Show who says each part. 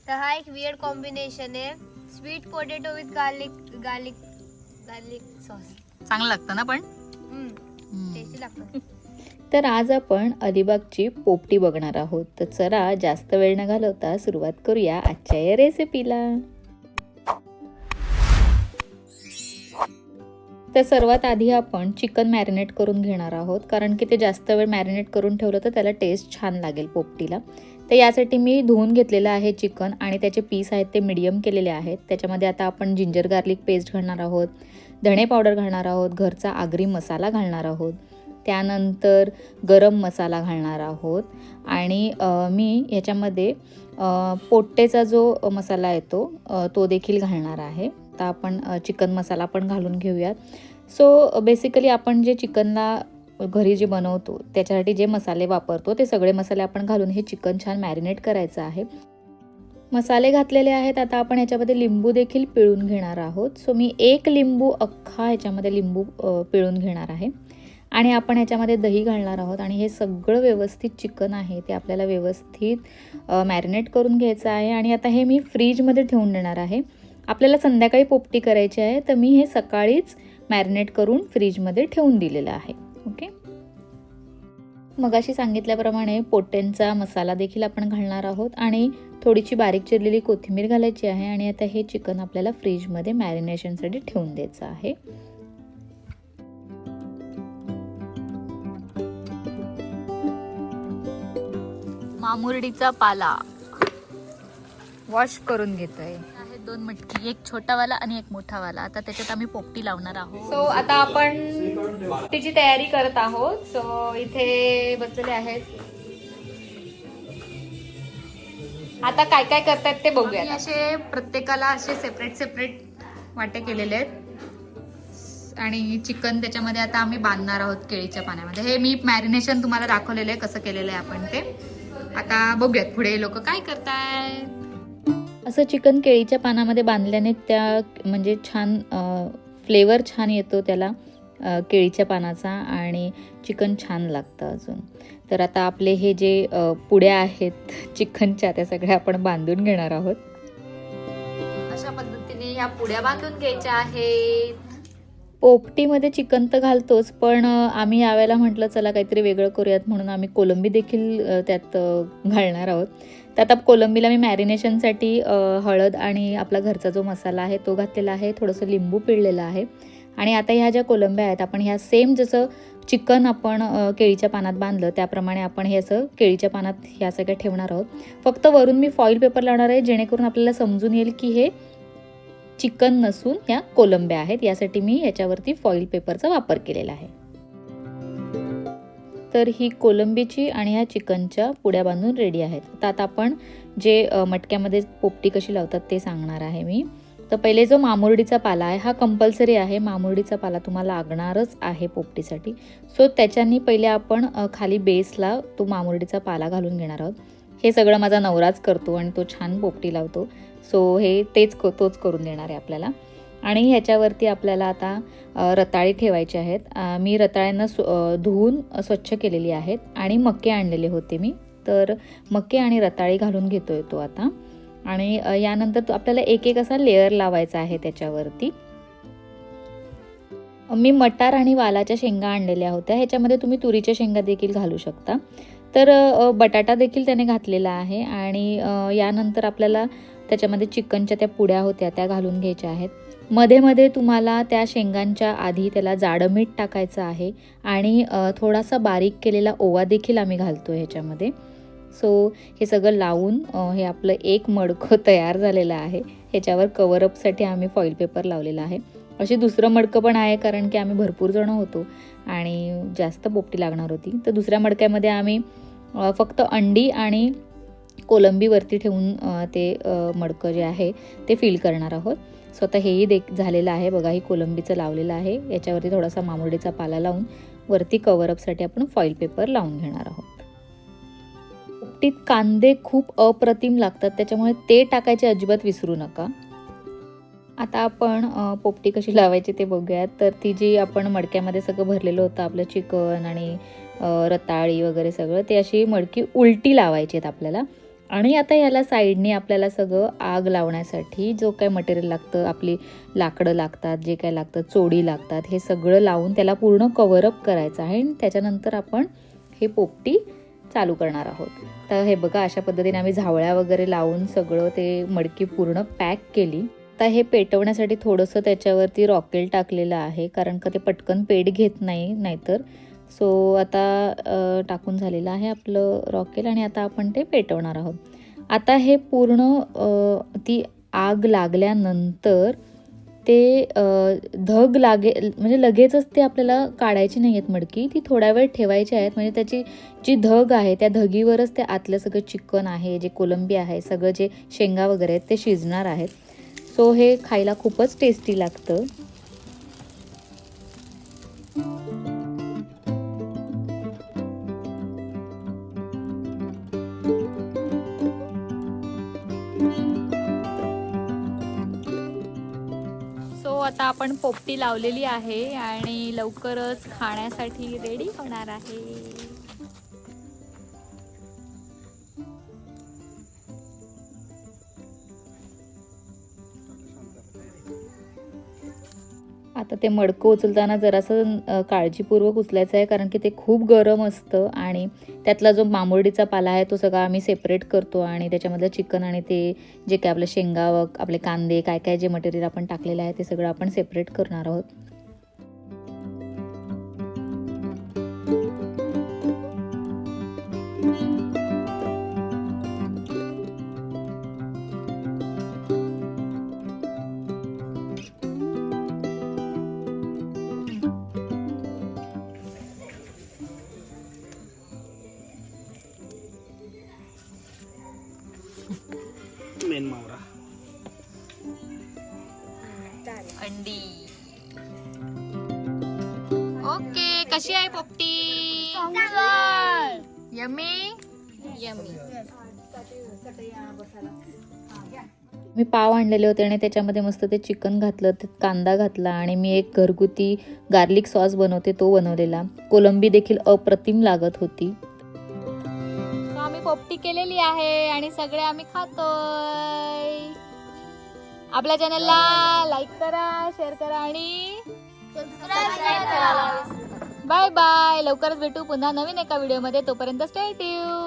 Speaker 1: तर हा एक वियर्ड कॉम्बिनेशन आहे, sweet potato with garlic garlic garlic sauce.
Speaker 2: चांगलं लागतं ना पण.
Speaker 1: टेस्टी लागतं.
Speaker 3: तर आज आपण अलिबागची पोपटी बघणार आहोत. तर चला जास्त वेळ न घालवता सुरुवात करूया आजच्या या रेसिपीला. तर सर्वात आधी आपण चिकन मॅरिनेट करून घेणार आहोत, कारण की ते जास्त वेळ मॅरिनेट करून ठेवलं तर त्याला टेस्ट छान लागेल पोपटीला. तर यासाठी मी धुवून घेतलेलं आहे चिकन आणि त्याचे पीस आहेत ते मीडियम केलेले आहेत. त्याच्यामध्ये आता आपण जिंजर गार्लिक पेस्ट घालणार आहोत, धणे पावडर घालणार आहोत, घरचा आगरी मसाला घालणार आहोत, त्यानंतर गरम मसाला घालणार आहोत आणि मी याच्यामध्ये पोट्टेचा जो मसाला येतो तो देखील घालणार आहे. आता आपण चिकन मसाला पण घालून घेऊयात. सो बेसिकली आपण जे चिकनला घरी जे बनवतो त्याच्यासाठी जे मसाले वापरतो ते सगळे मसाले आपण घालून हे चिकन छान मॅरिनेट करायचं आहे. मसाले घातलेले आहेत. आता आपण ह्याच्यामध्ये लिंबू देखील पिळून घेणार आहोत. सो मी 1 लिंबू अख्खा ह्याच्यामध्ये लिंबू पिळून घेणार आहे आणि आपण ह्याच्यामध्ये दही घालणार आहोत आणि हे सगळं व्यवस्थित चिकन आहे ते आपल्याला व्यवस्थित मॅरिनेट करून घ्यायचं आहे. आणि आता हे मी फ्रीजमध्ये ठेवून देणार आहे. आपल्याला संध्याकाळी पोपटी करायची आहे तर मी हे सकाळीच मॅरिनेट करून फ्रीजमध्ये ठेवून दिलेलं आहे. ओके, मगाशी सांगितल्याप्रमाणे पोट्ट्यांचा मसाला देखील आपण घालणार आहोत आणि थोडीशी बारीक चिरलेली कोथिंबीर घालायची आहे. आणि आता हे चिकन आपल्याला फ्रीजमध्ये मॅरिनेशनसाठी ठेवून द्यायचं आहे.
Speaker 2: मामुरडीचा पाला वॉश करून घेतोय. आहे 2 मटकी, एक छोटावाला आणि एक मोठावाला. आता त्याच्यात आम्ही पोपटी लावणार आहोत.
Speaker 3: सो आता आपण पोपटीची तयारी करत आहोत. सो इथे बसलेले आहेत. आता काय काय करतात ते बघूया.
Speaker 2: आम्ही असे प्रत्येकाला असे सेपरेट वाटे केलेले आहेत आणि चिकन त्याच्यामध्ये आता आम्ही बांधणार आहोत केळीच्या पाण्यामध्ये. हे मी मॅरिनेशन तुम्हाला दाखवलेलं आहे कसं केलेलं आहे आपण ते. आता बघूयात पुढे लोक काय करतायत.
Speaker 3: असं चिकन केळीच्या पानामध्ये बांधल्याने त्या म्हणजे छान फ्लेवर छान येतो त्याला केळीच्या पानाचा आणि चिकन छान लागतं अजून. तर आता आपले हे जे पुड्या आहेत चिकनच्या त्या सगळ्या आपण बांधून घेणार आहोत.
Speaker 2: अशा पद्धतीने ह्या पुड्या बांधून घ्यायच्या आहेत.
Speaker 3: पोपटीमध्ये चिकन तर घालतोच, पण आम्ही यावेळेला म्हटलं चला काहीतरी वेगळं करूयात म्हणून आम्ही कोलंबी देखील त्यात घालणार आहोत. तर आता कोलंबीला मी मॅरिनेशनसाठी हळद आणि आपला घरचा जो मसाला आहे तो घातलेला आहे, थोडंसं लिंबू पिळलेलं आहे. आणि आता ह्या ज्या कोलंब्या आहेत आपण ह्या सेम जसं चिकन आपण केळीच्या पानात बांधलं त्याप्रमाणे आपण हे असं केळीच्या पानात ह्या सगळ्या ठेवणार आहोत. फक्त वरून मी फॉईल पेपर लावणार आहे जेणेकरून आपल्याला समजून येईल की हे चिकन नसून ह्या कोलंब्या आहेत. यासाठी मी ह्याच्यावरती फॉईल पेपरचा वापर केलेला आहे. तर ही कोलंबीची आणि ह्या चिकनच्या पुड्या बांधून रेडी आहेत. आता आपण जे मटक्यामध्ये पोपटी कशी लावतात ते सांगणार आहे मी. तर पहिले जो मामुरडीचा पाला आहे हा कंपल्सरी आहे. मामुरडीचा पाला तुम्हाला लागणारच आहे पोपटीसाठी. सो त्याच्यानी पहिले आपण खाली बेसला तो मामुरडीचा पाला घालून घेणार आहोत. हे सगळं माझा नवराच करतो आणि तो छान पोपटी लावतो. सो हे तोच करून देणार आहे आपल्याला. आणि ह्याच्यावरती आपल्याला आता रताळी ठेवायची आहेत. मी रताळ्यांना धुवून स्वच्छ केलेली आहेत आणि मके आणलेले होते मी. तर मके आणि रताळी घालून घेतोय तो आता. आणि यानंतर आपल्याला एक एक असा लेअर लावायचा आहे त्याच्यावरती. मी मटार आणि वालाच्या शेंगा आणलेल्या होत्या. ह्याच्यामध्ये तुम्ही तुरीच्या शेंगा देखील घालू शकता. तर बटाटा देखील त्याने घातलेला आहे. आणि यानंतर आपल्याला त्याच्यामध्ये चिकनच्या त्या पुड्या होत्या त्या घालून घ्यायच्या आहेत. मध्ये मध्ये तुम्हाला त्या शेंगांच्या आधी त्याला जाडं मीठ टाकायचं आहे आणि थोडासा बारीक केलेला ओवा देखील आम्ही घालतो ह्याच्यामध्ये. सो हे सगळं लावून हे आपलं एक मडकं तयार झालेलं आहे. ह्याच्यावर कवरअपसाठी आम्ही फॉईल पेपर लावलेला आहे. अशी दुसरं मडकं पण आहे कारण की आम्ही भरपूर जण होतो आणि जास्त पोपटी लागणार होती. तर दुसऱ्या मडक्यामध्ये आम्ही फक्त अंडी आणि कोलंबीवरती ठेवून ते मडकं जे आहे ते फिल करणार आहोत. सो आता हेही झालेलं आहे बघा. ही कोलंबीचं लावलेलं आहे. याच्यावरती थोडासा मामुरडीचा पाला लावून वरती कवरअपसाठी आपण फॉईल पेपर लावून घेणार आहोत. पोपटीत कांदे खूप अप्रतिम लागतात त्याच्यामुळे ते टाकायचे अजिबात विसरू नका. आता आपण पोपटी कशी लावायची ते बघूयात. तर ती जी आपण मडक्यामध्ये सगळं भरलेलं होतं आपलं चिकन आणि रताळी वगैरे सगळं ते अशी मडकी उलटी लावायची आहेत आपल्याला. आणि आता याला साईडने आपल्याला सगळं आग लावण्यासाठी जो काय मटेरियल लागतं, आपली लाकडं लागतात, जे काय लागतं, चोडी लागतात, हे सगळं लावून त्याला पूर्ण कव्हरअप करायचं आहे आणि त्याच्यानंतर आपण हे पोपटी चालू करणार आहोत. तर हे बघा, अशा पद्धतीने आम्ही झावळ्या वगैरे लावून सगळं ते मडकी पूर्ण पॅक केली. आता हे पेटवण्यासाठी थोडंसं त्याच्यावरती रॉकेल टाकलेलं आहे, कारण का ते पटकन पेट घेत नाही नाहीतर. सो आता टाकून झालेलं आहे आपलं रॉकेल आणि आता आपण ते पेटवणार आहोत. आता हे पूर्ण ती आग लागल्यानंतर ते धग म्हणजे लगेचच ते आपल्याला काढायची नाही आहेत मडकी, ती थोडा वेळ ठेवायची आहेत. म्हणजे त्याची जी धग आहे त्या धगीवरच ते आतलं सगळं चिकन आहे, जे कोलंबी आहे, सगळं जे शेंगा वगैरे आहेत ते शिजणार आहेत. सो हे खायला खूपच टेस्टी लागतं. आता आपण पोपटी लावलेली आहे आणि लवकरच खाण्यासाठी रेडी होणार आहे. आता ते मडकं उचलताना जरासं काळजीपूर्वक उचलायचं आहे, कारण की ते खूप गरम असतं आणि त्यातला जो मामुरडीचा पाला आहे तो सगळा आम्ही सेपरेट करतो आणि त्याच्यामधलं चिकन आणि ते जे काय आपलं शेंगा आपले कांदे काय काय जे मटेरियल आपण टाकलेलं आहे ते सगळं आपण सेपरेट करणार आहोत.
Speaker 4: मेन मावरा
Speaker 2: अंडी. ओके, कशी आहे पोपटी? यम्मी.
Speaker 3: मी पाव आणलेले होते आणि त्याच्यामध्ये मस्त ते चिकन घातलं, ते कांदा घातला आणि मी एक घरगुती गार्लिक सॉस बनवते तो बनवलेला. कोलंबी देखील अप्रतिम लागत होती.
Speaker 2: आम्ही पोपटी केलेली आहे आणि सगळे आम्ही खातोय. आपल्या चॅनलला लाईक करा, शेअर करा आणि बाय बाय. लवकरच भेटू पुन्हा नवीन एका व्हिडिओमध्ये. तोपर्यंत स्टे ट्यून.